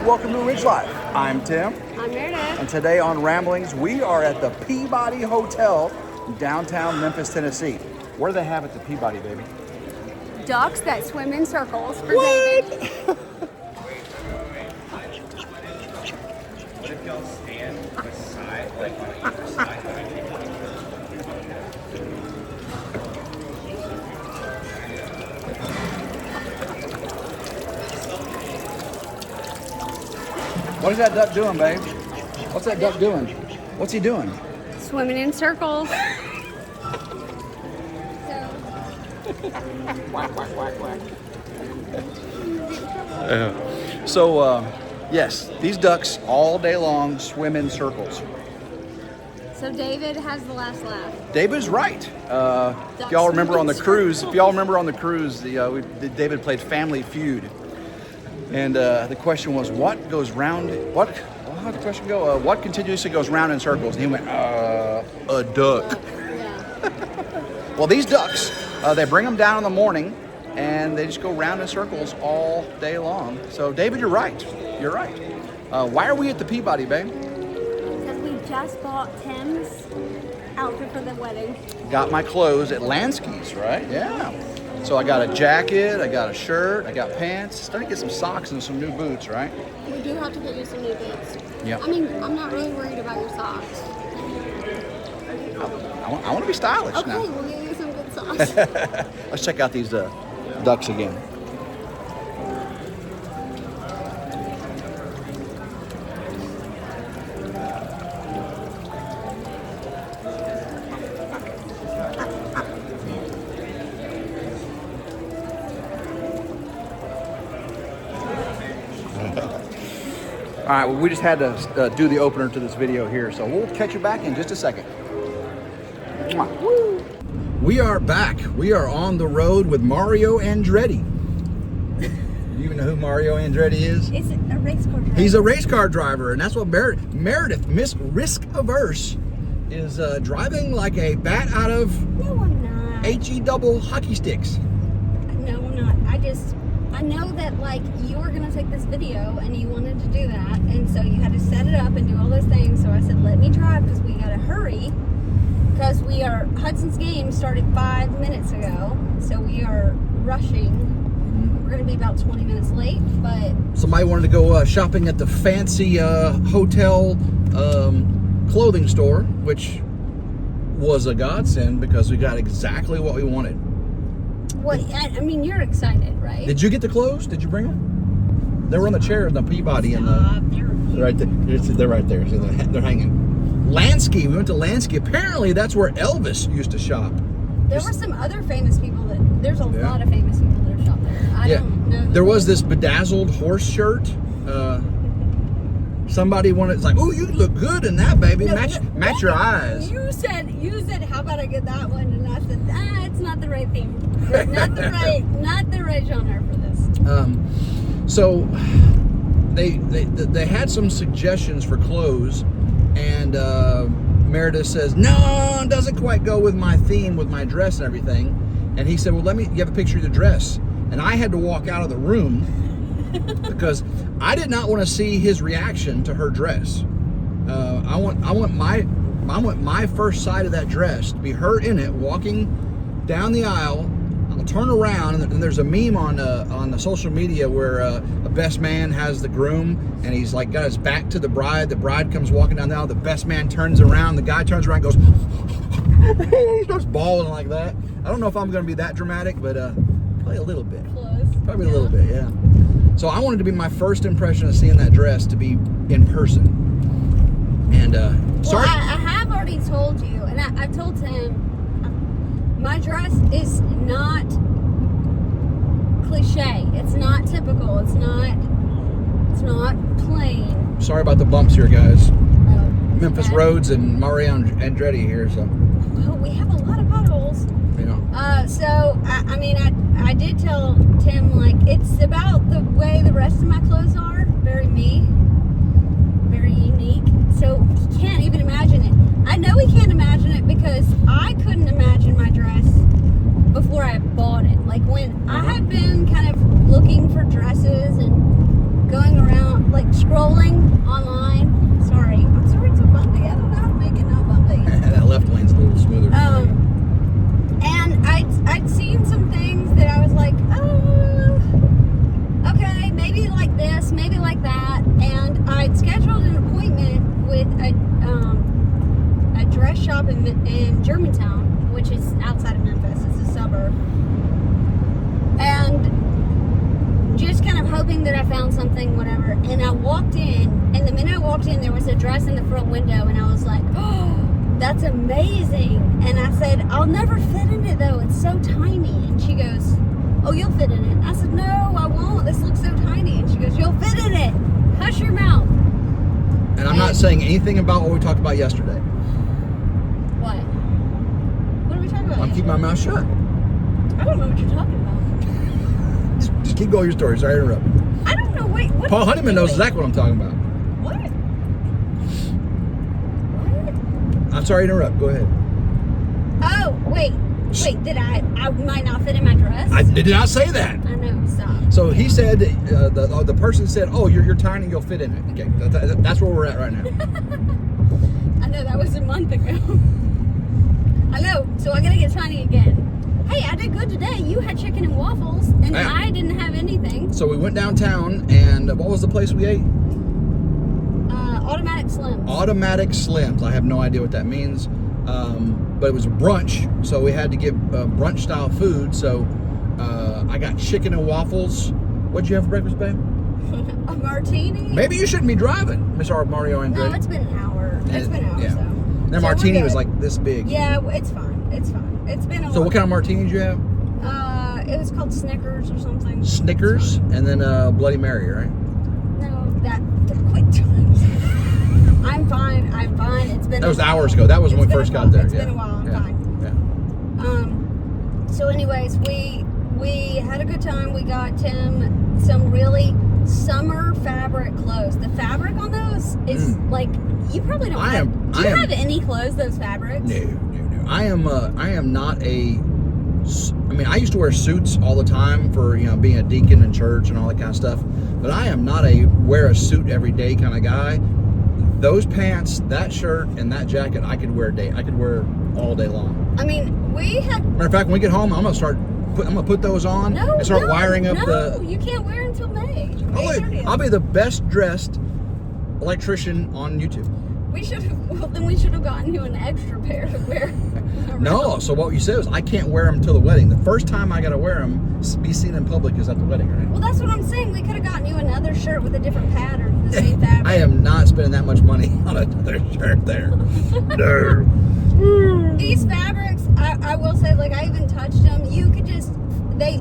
Welcome to Ridge Life. I'm Tim. I'm Meredith. And today on Ramblings, we are at the Peabody Hotel in downtown Memphis, Tennessee. What do they have at the Peabody, baby? Ducks that swim in circles for David. What if y'all stand beside, like on either side? What is that duck doing, babe? What's that duck doing? What's he doing? Swimming in circles. Yes, these ducks all day long swim in circles. So David has the last laugh. David's right. If y'all remember on the cruise, David played Family Feud. And the question was, what goes round, how'd the question go? What continuously goes round in circles? And he went, a duck. Yeah. Well, these ducks, they bring them down in the morning and they just go round in circles all day long. So David, you're right. You're right. Why are we at the Peabody, babe? Because we just bought Tim's outfit for the wedding. Got my clothes at Lansky's, right? Yeah. So I got a jacket, I got a shirt, I got pants. Starting to get some socks and some new boots, right? We do have to get you some new boots. Yeah. I mean, I'm not really worried about your socks. I want to be stylish Okay, now. we'll get you some good socks. Let's check out these ducks again. All right, well, we just had to do the opener to this video here, so we'll catch you back in just a second. Woo. We are back. We are on the road with Mario Andretti. Do you even know who Mario Andretti is? Is it a race car driver? He's a race car driver, and that's what Meredith, Miss Risk Averse, is driving like a bat out of No, I'm not. HE double hockey sticks. No, I'm not. I know that like you were gonna take this video and you wanted to do that, and so you had to set it up and do all those things. So I said, let me drive because we gotta hurry. Because Hudson's game started 5 minutes ago, so we are rushing. We're gonna be about 20 minutes late, but Somebody wanted to go shopping at the fancy hotel clothing store, which was a godsend because we got exactly what we wanted. what? I mean, you're excited, right? Did you get the clothes? Did you bring them? They were on the chair in the Peabody and they're right there. They're right there. So they're hanging. Lansky. We went to Lansky. Apparently, that's where Elvis used to shop. There were some other famous people there's a lot of famous people that have shopped there. I don't know. There was this bedazzled horse shirt. Somebody wanted. It's like, oh, you look good in that, baby. Match your eyes. You said, how about I get that one? And I said, it's not the right theme. not the right genre for this. So they had some suggestions for clothes, and Meredith says, no, it doesn't quite go with my theme, with my dress and everything. And he said, well, you have a picture of the dress. And I had to walk out of the room because I did not want to see his reaction to her dress. I want my first sight of that dress to be her in it, walking down the aisle. I'll turn around, and there's a meme on the social media where a best man has the groom, and he's like got his back to the bride. The bride comes walking down the aisle. The best man turns around. The guy turns around, and goes, starts bawling like that. I don't know if I'm going to be that dramatic, but probably a little bit. Close. Probably a little bit, yeah. So I wanted to be my first impression of seeing that dress to be in person. And sorry. Well, I have already told you, and I told him, my dress is not cliche. It's not typical. It's not plain. Sorry about the bumps here, guys. Memphis okay. roads and Mario Andretti here, so. Well, we have a lot of potholes. Yeah. So I did tell Tim, like, it's about the way the rest of my clothes are. Very me. Very unique. So he can't even imagine it. I know he can't imagine it because I couldn't imagine my dress before I bought it. Like, when I had been kind of looking for dresses and going around, like, stop in Germantown, which is outside of Memphis. It's a suburb. And just kind of hoping that I found something, whatever. And I walked in, and the minute I walked in, there was a dress in the front window, and I was like, oh, that's amazing. And I said, I'll never fit in it, though. It's so tiny. And she goes, oh, you'll fit in it. I said, no, I won't. This looks so tiny. And she goes, you'll fit in it. Hush your mouth. And I'm not saying anything about what we talked about yesterday. What? What are we talking about? I'm keeping my mouth shut. I don't know what you're talking about. Just keep going your story. Sorry to interrupt. I don't know. Wait, what? Paul Honeyman knows exactly what I'm talking about. What? What? I'm sorry to interrupt. Go ahead. Oh, wait. Wait, did I might not fit in my dress? I did not say that. I know, stop. So he said, the person said, oh, you're tiny, you'll fit in it. Okay, that's where we're at right now. I know, that was a month ago. I know, so I gotta get tiny again. Hey, I did good today. You had chicken and waffles, and Yeah. I didn't have anything. So we went downtown, and what was the place we ate? Automatic Slims. Automatic Slims. I have no idea what that means. But it was a brunch, so we had to get brunch style food. So I got chicken and waffles. What'd you have for breakfast, babe? A martini? Maybe you shouldn't be driving, Miss Mario Andre. No, it's been an hour. It's been an hour, yeah. so. That So martini we're was good. like this big. Yeah, it's fine. It's fine. It's been a So what kind of martini did you have? It was called Snickers or something. Snickers and then Bloody Mary, right? No, quit. I'm fine. I'm fine. It's been. That was a while. hours ago. That was when It's we been first a got while. there. It's yeah. been a while. I'm yeah. fine. Yeah. So anyways, we had a good time. We got Tim some really summer fabric clothes. The fabric on those is like, you probably don't have. Do you have any clothes, those fabrics? No. I am not a. I mean, I used to wear suits all the time for being a deacon in church and all that kind of stuff. But I am not a wear a suit every day kind of guy. Those pants, that shirt, and that jacket, I could wear all day long. I mean, we had. Matter of fact, when we get home, I'm gonna put those on and start wiring up No, you can't wear it until May. I'll be the best dressed electrician on YouTube. We should have gotten you an extra pair to wear. No, so what you said was I can't wear them till the wedding. The first time I gotta wear them, be seen in public, is at the wedding, right? Well, that's what I'm saying. We could have gotten you another shirt with a different pattern, the same fabric. I am not spending that much money on another shirt there. No. These fabrics, I will say, like, I even touched them. You could just, they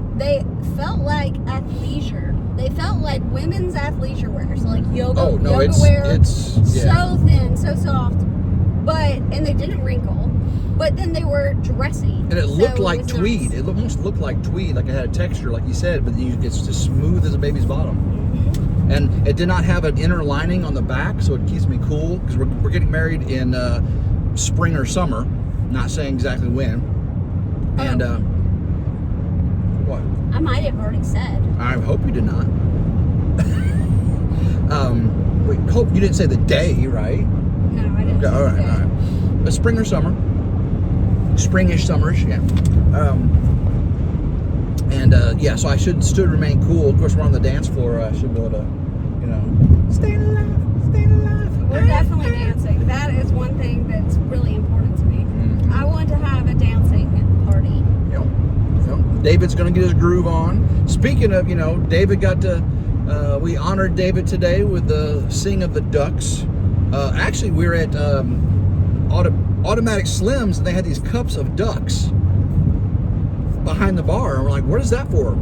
felt like athleisure. They felt like women's athleisure wear. So like yoga wear. It's so thin, so soft. And they didn't wrinkle. But then they were dressy. And it looked like was tweed. nice. It almost looked like tweed, like it had a texture, like you said, but it's just smooth as a baby's bottom. Mm-hmm. And it did not have an inner lining on the back, so it keeps me cool, because we're getting married in spring or summer, not saying exactly when. And what? I might have already said. I hope you did not. We hope you didn't say the day, right? No, I didn't. Okay, all right. But spring or summer, springish, summerish, yeah. So I should still remain cool. Of course, we're on the dance floor. I should be able to, stay alive. We're definitely dancing. That is one thing that's really important to me. Mm-hmm. I want to have a dancing party. Yep. David's going to get his groove on. Speaking of, David got to, we honored David today with the Sing of the Ducks. Actually, we were at Automatic Slims, and they had these cups of ducks behind the bar. And we're like, what is that for?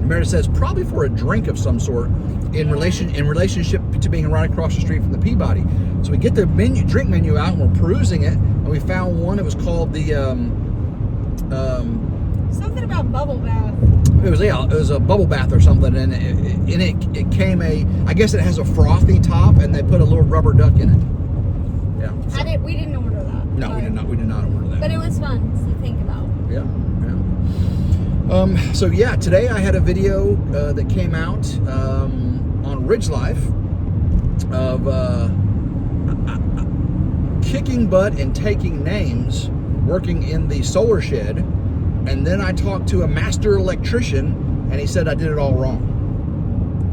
Meredith says, probably for a drink of some sort in relationship to being right across the street from the Peabody. So we get the drink menu out, and we're perusing it, and we found one that was called the Something about bubble bath. it was a bubble bath or something, and it came I guess it has a frothy top, and they put a little rubber duck in it. Yeah. So. We didn't order that. No, we did not. We did not order that. But it was fun to think about. Yeah. So yeah, today I had a video that came out on RidgeLife of kicking butt and taking names, working in the solar shed, and then I talked to a master electrician, and he said I did it all wrong.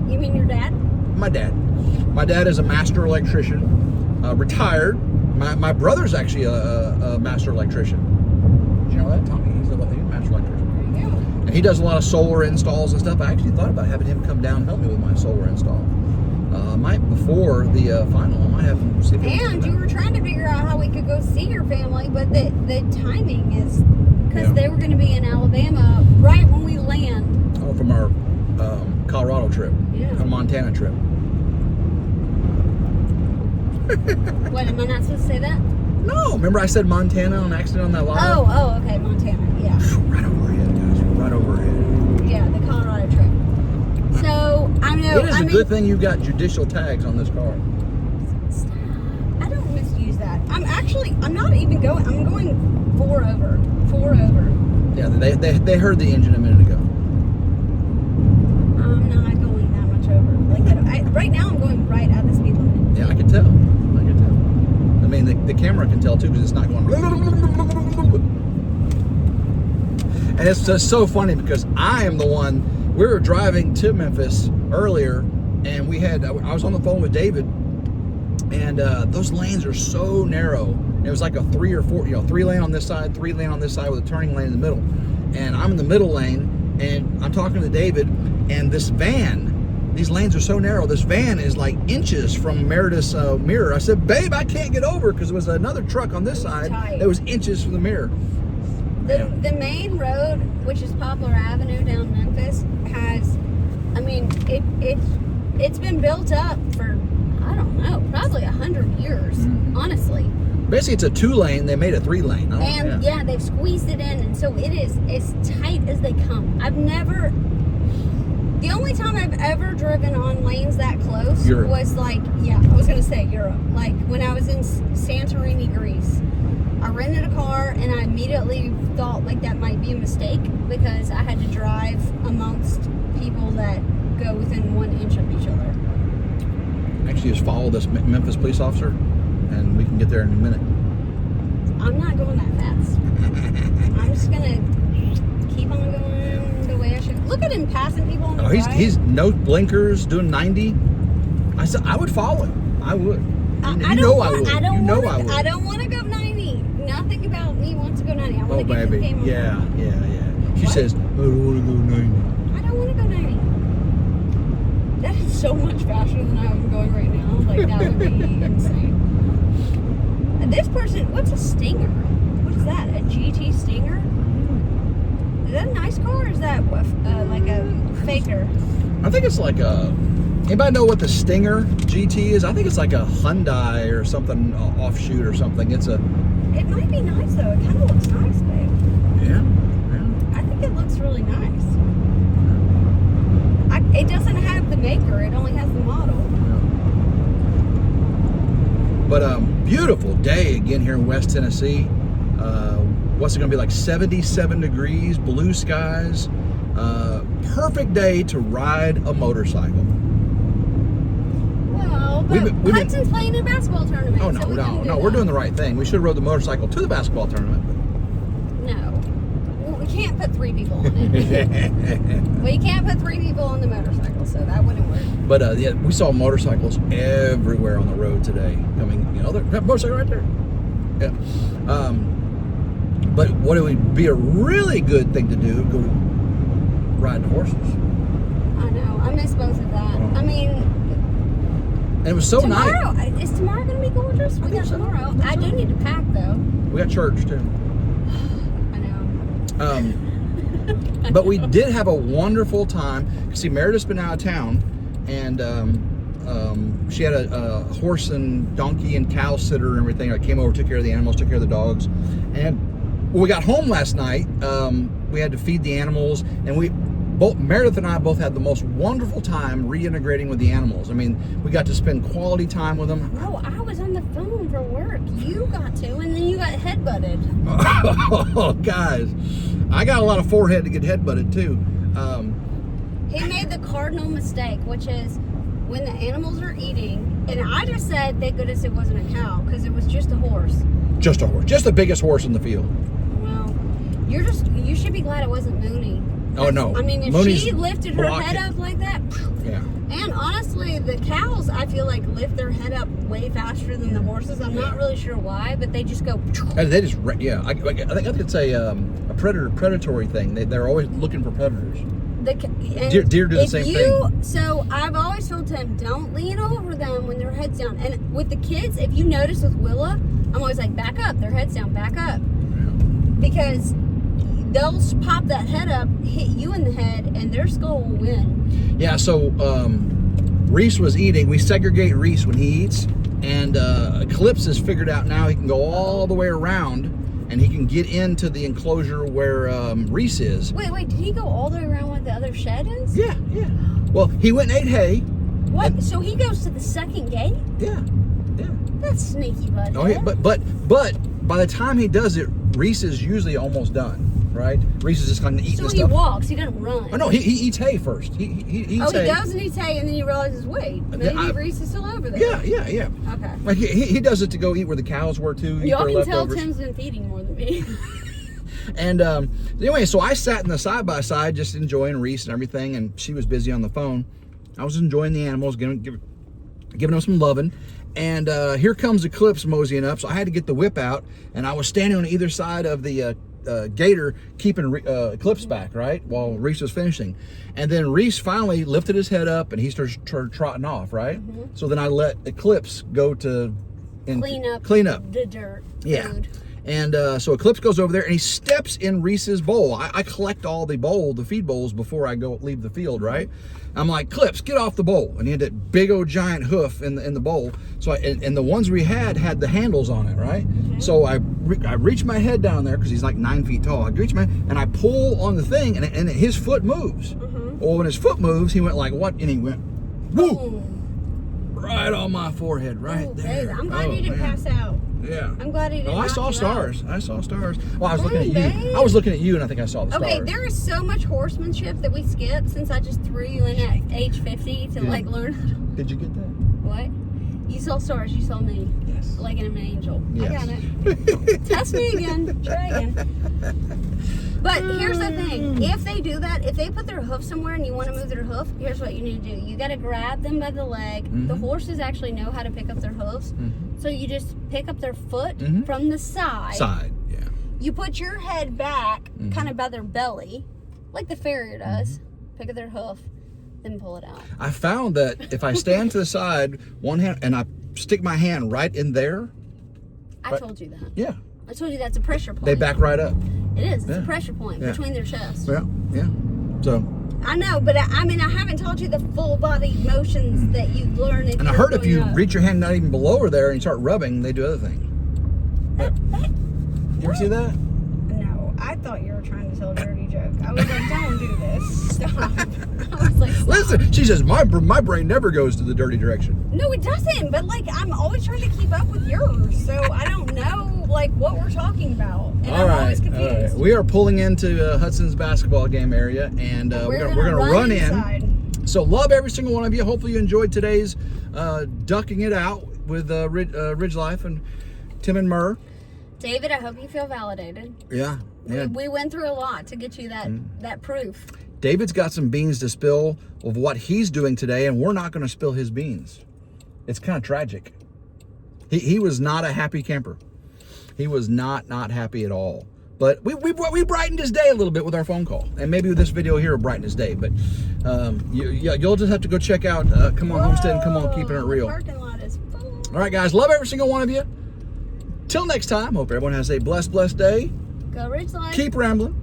You mean your dad? My dad is a master electrician, retired, My brother's actually a master electrician. Did you know that, Tommy? He's a master electrician. There you go. And he does a lot of solar installs and stuff. I actually thought about having him come down and help me with my solar install. Before the final, I might have him see if he wants to And do you that. were trying to figure out how we could go see your family, but the timing is because they were going to be in Alabama right when we land. Oh, from our Colorado trip, Yeah. Montana trip. What, am I not supposed to say that? No, remember I said Montana on accident on that line? Oh, okay, Montana, yeah. Right overhead, guys. Right overhead. Yeah, the Colorado trip. So, I know. It is a good thing you've got judicial tags on this car. Stop. I don't misuse that. I'm not even going. I'm going 4 over. 4 over. Yeah, they heard the engine a minute ago. I'm not going that much over. Right now, I'm going right at the speed limit. Yeah, I can tell. I can tell. I mean, the camera can tell too because it's not going. And it's just so funny because I am the one. We were driving to Memphis earlier, and I was on the phone with David, and those lanes are so narrow. It was like a 3 or 4, 3 lane on this side, 3 lane on this side with a turning lane in the middle. And I'm in the middle lane, and I'm talking to David, and this van, these lanes are so narrow, this van is like inches from Meredith's mirror. I said, babe, I can't get over because there was another truck on this side that was inches from the mirror. The main road, which is Poplar Avenue down Memphis, has, it's been built up for, I don't know, probably 100 years, honestly. Basically, it's a 2 lane. They made a 3 lane. And they've squeezed it in, and so it is as tight as they come. The only time I've ever driven on lanes that close Europe. was I was going to say Europe. Like when I was in Santorini, Greece. I rented a car and I immediately thought like that might be a mistake because I had to drive amongst people that go within 1 inch of each other. Actually, just follow this Memphis police officer, and we can get there in a minute. I'm not going that fast. I'm just gonna keep on going the way I should. Look at him passing people on the right. He's no blinkers, doing 90. I said I would follow him. I would. I would. I don't want to go 90. Nothing about me wants to go 90. I want to get to the game. Yeah. She says, I don't want to go 90. I don't want to go 90. That is so much faster than I'm going right now. Like, that would be insane. This person, what's a Stinger? What is that? A GT Stinger? Is that a nice car or is that like a faker? I think it's like a... Anybody know what the Stinger GT is? I think it's like a Hyundai or something, offshoot or something. It might be nice though. It kind of looks nice, babe. Yeah. I think it looks really nice. It doesn't have the maker. It only has the model. But beautiful day again here in West Tennessee. What's it going to be like? 77 degrees, blue skies. Perfect day to ride a motorcycle. Well, but Hudson's playing in a basketball tournament. Oh, no, we're doing the right thing. We should have rode the motorcycle to the basketball tournament. No. Well, we can't put 3 people on it. We can't put 3 people on the motorcycle, so that wouldn't work. But we saw motorcycles everywhere on the road today. That motorcycle right there. Yeah. But what it would be a really good thing to do, go ride horses. I know. I miss both of that. I mean... And it was so nice. Is tomorrow going to be gorgeous? We got tomorrow. I do need to pack, though. We got church, too. I know. But we did have a wonderful time. See, Meredith's been out of town, and she had a horse and donkey and cow sitter and everything. I came over, took care of the animals, took care of the dogs. And when we got home last night, we had to feed the animals, and Meredith and I both had the most wonderful time reintegrating with the animals. I mean, we got to spend quality time with them. No, I was on the phone for work. You got to, and then you got headbutted. Oh, guys, I got a lot of forehead to get headbutted too. He made the cardinal mistake, which is when the animals are eating, and I just said, thank goodness it wasn't a cow, because it was just a horse. Just a horse. Just the biggest horse in the field. Well, you should be glad it wasn't Mooney. Oh, no. I mean, if Mooney's she lifted her head up like that, yeah. And honestly, the cows, I feel like, lift their head up way faster than the horses. I'm not really sure why, but they just go. And they just, yeah. I think it's a predatory thing. They're always looking for predators. Deer do the same thing. So I've always told Tim, don't lean over them when their head's down. And with the kids, if you notice with Willa, I'm always like, back up, their head's down, back up. Because they'll pop that head up, hit you in the head, and their skull will win. Yeah, so Reese was eating. We segregate Reese when he eats. And Eclipse has figured out now he can go all the way around and he can get into the enclosure where Reese is. Wait, did he go all the way around where the other shed is? Yeah. Well, he went and ate hay. What? So he goes to the second gate? Yeah. That's sneaky, buddy. Oh, yeah, but by the time he does it, Reese is usually almost done, right? Reese is just going to eat this stuff. So he walks, he doesn't run. Oh, no, he eats hay first. He eats hay. He goes and eats hay, and then he realizes, wait, maybe Reese is still over there. Yeah. Okay. Like he does it to go eat where the cows were, too. Y'all can tell Tim's been feeding more than me. And anyway, so I sat in the side-by-side just enjoying Reese and everything, and she was busy on the phone. I was enjoying the animals, giving them some loving. And here comes Eclipse moseying up, so I had to get the whip out, and I was standing on either side of the gator keeping Eclipse back, right, while Reese was finishing. And then Reese finally lifted his head up, and he started trotting off, right? Mm-hmm. So then I let Eclipse go to clean up the dirt. Yeah. Food. And so Eclipse goes over there and he steps in Reese's bowl. I collect all the feed bowls before I leave the field, right? I'm like, Eclipse, get off the bowl. And he had that big old giant hoof in the bowl. So and the ones we had the handles on it, right? Mm-hmm. So I reach my head down there because he's like 9 feet tall. I reach and I pull on the thing and his foot moves. Mm-hmm. Well, when his foot moves, he went like what? And he went, woo! Ooh. Right on my forehead, right there. Babe, I'm glad you didn't pass out. Yeah. I'm glad he didn't. Oh, I saw stars. Out. I saw stars. Well, I was looking at you. I was looking at you, and I think I saw the stars. Okay, there is so much horsemanship that we skipped since I just threw you in at age 50 to like learn. Did you get that? What? You saw stars. You saw me. Yes. Like an angel. Yes. I got it. Test me again. Try again. But here's the thing. If they do that, if they put their hoof somewhere and you want to move their hoof, here's what you need to do. You got to grab them by the leg. Mm-hmm. The horses actually know how to pick up their hoofs. Mm-hmm. So you just pick up their foot from the side. Yeah. You put your head back kind of by their belly, like the farrier does. Pick up their hoof, then pull it out. I found that if I stand to the side, one hand, and I stick my hand right in there. I told you that. Yeah. I told you that's a pressure point. They back right up. It is. It's a pressure point between their chests. Yeah. So. I know, but I haven't taught you the full body motions that you learn. And I heard if you reach your hand not even below her there and you start rubbing, they do other things. You ever see that? No, I thought you were trying to tell a dirty joke. I was like, don't do this. Stop. I was like, stop. Listen, she says, my brain never goes to the dirty direction. No, it doesn't. But like, I'm always trying to keep up with yours. So I don't know like what we're talking about. And I'm always confused. All right. We are pulling into Hudson's basketball game area, and we're gonna run in. So love every single one of you. Hopefully you enjoyed today's ducking it out with RidgeLife and Tim and Murr. David, I hope you feel validated. Yeah. We went through a lot to get you that proof. David's got some beans to spill of what he's doing today, and we're not going to spill his beans. It's kind of tragic. He was not a happy camper. He was not happy at all. But we brightened his day a little bit with our phone call. And maybe this video here will brighten his day. But you'll just have to go check out Come On Homestead and Come On Keeping It Real. The parking lot is full. All right, guys. Love every single one of you. Till next time. Hope everyone has a blessed day. Go RidgeLife. Keep rambling.